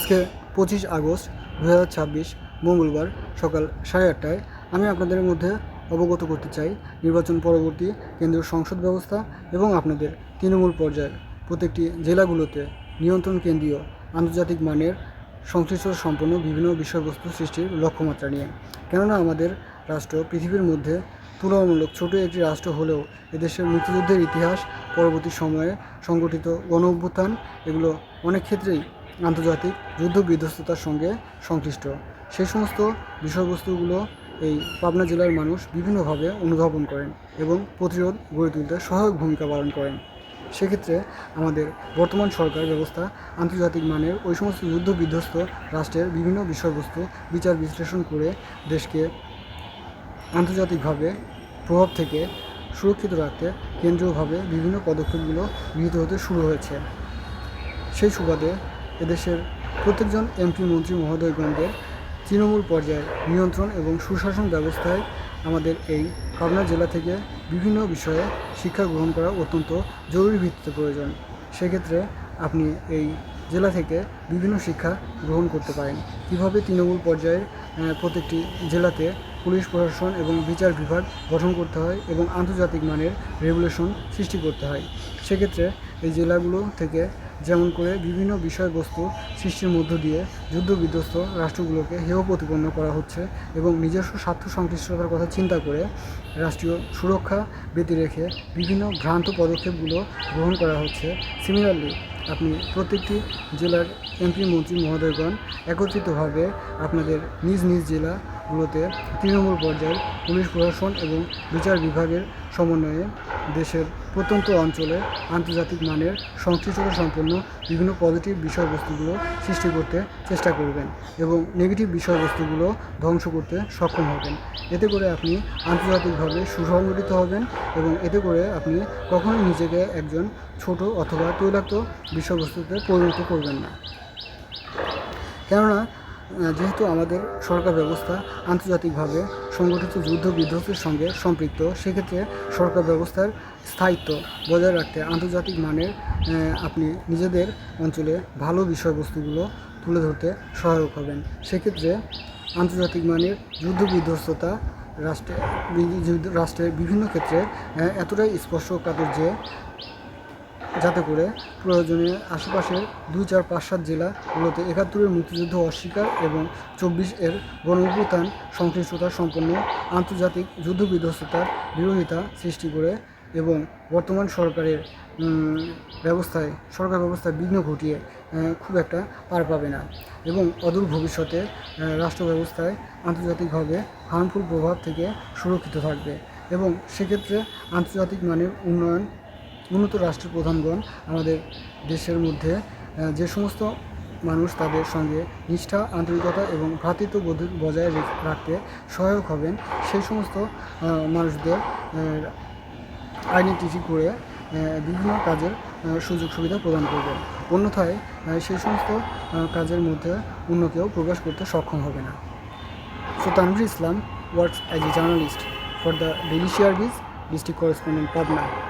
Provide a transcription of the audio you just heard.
আজকে 25 আগস্ট 2026 মঙ্গলবার সকাল 8:30টায় আমি আপনাদের মধ্যে অবগত করতে চাই নির্বাচন পরবর্তী কেন্দ্রীয় সংসদ ব্যবস্থা এবং আপনাদের তৃণমূল পর্যায়ের প্রত্যেকটি জেলাগুলোতে নিয়ন্ত্রণ কেন্দ্রীয় আন্তর্জাতিক মানের সংশ্লিষ্টতা সম্পন্ন বিভিন্ন বিষয়বস্তু সৃষ্টির লক্ষ্যমাত্রা নিয়ে। কেননা আমাদের রাষ্ট্র পৃথিবীর মধ্যে তুলনামূলক ছোট একটি রাষ্ট্র হলেও এদেশের মুক্তিযুদ্ধের ইতিহাস, পরবর্তী সময়ে সংগঠিত গণ অভ্যুত্থান এগুলো অনেক ক্ষেত্রেই আন্তর্জাতিক যুদ্ধ বিধ্বস্ততার সঙ্গে সংশ্লিষ্ট। সেই সমস্ত বিষয়বস্তুগুলো এই পাবনা জেলার মানুষ বিভিন্নভাবে অনুধাবন করেন এবং প্রতিরোধ গড়ে তুলতে সহায়ক ভূমিকা পালন করেন। সেক্ষেত্রে আমাদের বর্তমান সরকার ব্যবস্থা আন্তর্জাতিক মানের ওই সমস্ত যুদ্ধ বিধ্বস্ত রাষ্ট্রের বিভিন্ন বিষয়বস্তু বিচার বিশ্লেষণ করে দেশকে আন্তর্জাতিকভাবে প্রভাব থেকে সুরক্ষিত রাখতে কেন্দ্রীয়ভাবে বিভিন্ন পদক্ষেপগুলো গৃহীত হতে শুরু হয়েছে। সেই সুবাদে এদেশের প্রত্যেকজন এমপি মন্ত্রী মহোদয়গণদের তৃণমূল পর্যায়ে নিয়ন্ত্রণ এবং সুশাসন ব্যবস্থায় আমাদের এই পাবনা জেলা থেকে বিভিন্ন বিষয়ে শিক্ষা গ্রহণ করা অত্যন্ত জরুরি ভিত্তিতে প্রয়োজন। সেক্ষেত্রে আপনি এই জেলা থেকে বিভিন্ন শিক্ষা গ্রহণ করতে পারেন। কীভাবে তৃণমূল পর্যায়ে প্রত্যেকটি জেলাতে পুলিশ প্রশাসন এবং বিচার বিভাগ গঠন করতে হয় এবং আন্তর্জাতিক মানের রেগুলেশন সৃষ্টি করতে হয়। সেক্ষেত্রে এই জেলাগুলো থেকে যেমন করে বিভিন্ন বিষয়বস্তু সৃষ্টির মধ্য দিয়ে যুদ্ধ বিধ্বস্ত রাষ্ট্রগুলোকে হেয় প্রতিপন্ন করা হচ্ছে এবং নিজস্ব স্বার্থ সংশ্লিষ্টতার কথা চিন্তা করে রাষ্ট্রীয় সুরক্ষা ব্যতি রেখে বিভিন্ন ভ্রান্ত পদক্ষেপগুলো গ্রহণ করা হচ্ছে। সিমিলারলি আপনি প্রত্যেকটি জেলার এমপি মন্ত্রী মহোদয়গণ একত্রিতভাবে আপনাদের নিজ নিজ জেলাগুলোতে তৃণমূল পর্যায়ে পুলিশ প্রশাসন এবং বিচার বিভাগের সমন্বয়ে দেশের প্রত্যন্ত অঞ্চলে আন্তর্জাতিক মানের সংশ্লিষ্টতা সম্পন্ন বিভিন্ন পজিটিভ বিষয়বস্তুগুলো সৃষ্টি করতে চেষ্টা করবেন এবং নেগেটিভ বিষয়বস্তুগুলো ধ্বংস করতে সক্ষম হবেন। এতে করে আপনি আন্তর্জাতিকভাবে সুসংগঠিত হবেন এবং এতে করে আপনি কখনোই নিজেকে একজন ছোট অথবা তৈলাক্ত বিষয়বস্তুতে পরিণত করবেন না। কেননা যেহেতু আমাদের সরকার ব্যবস্থা আন্তর্জাতিকভাবে সংগঠিত যুদ্ধ বিধ্বস্তের সঙ্গে সম্পৃক্ত, সেক্ষেত্রে সরকার ব্যবস্থার স্থায়িত্ব বজায় রাখতে আন্তর্জাতিক মানের আপনি নিজেদের অঞ্চলে ভালো বিষয়বস্তুগুলো তুলে ধরতে সহায়ক হবেন। সেক্ষেত্রে আন্তর্জাতিক মানের যুদ্ধ বিধ্বস্ততা রাষ্ট্রের বিভিন্ন ক্ষেত্রে এতটাই স্পর্শকাতর যে যাতে করে প্রয়োজনে আশেপাশের 2, 4, 5, 7 জেলাগুলোতে 71-এর মুক্তিযুদ্ধ অস্বীকার এবং 24-এর গণ অভ্যুত্থান সংশ্লিষ্টতা সম্পন্ন আন্তর্জাতিক যুদ্ধ বিধ্বস্ততার বিরোধিতা সৃষ্টি করে এবং বর্তমান সরকার ব্যবস্থায় বিঘ্ন ঘটিয়ে খুব একটা পার পাবে না এবং অদূর ভবিষ্যতে রাষ্ট্র ব্যবস্থায় আন্তর্জাতিকভাবে হার্মফুল প্রভাব থেকে সুরক্ষিত থাকবে এবং সেক্ষেত্রে আন্তর্জাতিক মানের উন্নত রাষ্ট্রের প্রধানগণ আমাদের দেশের মধ্যে যে সমস্ত মানুষ তাদের সঙ্গে নিষ্ঠা, আন্তরিকতা এবং ভ্রাতৃত্ববোধ বজায় রাখতে সহায়ক হবেন, সেই সমস্ত মানুষদের আইডেন্টিটি করে বিভিন্ন কাজের সুযোগ সুবিধা প্রদান করবেন। অন্যথায় সেই সমস্ত কাজের মধ্যে অন্য কেউ প্রবেশ করতে সক্ষম হবে না। So Tanvir Islam works as a journalist for the Daily Shargis, district correspondent Pabna.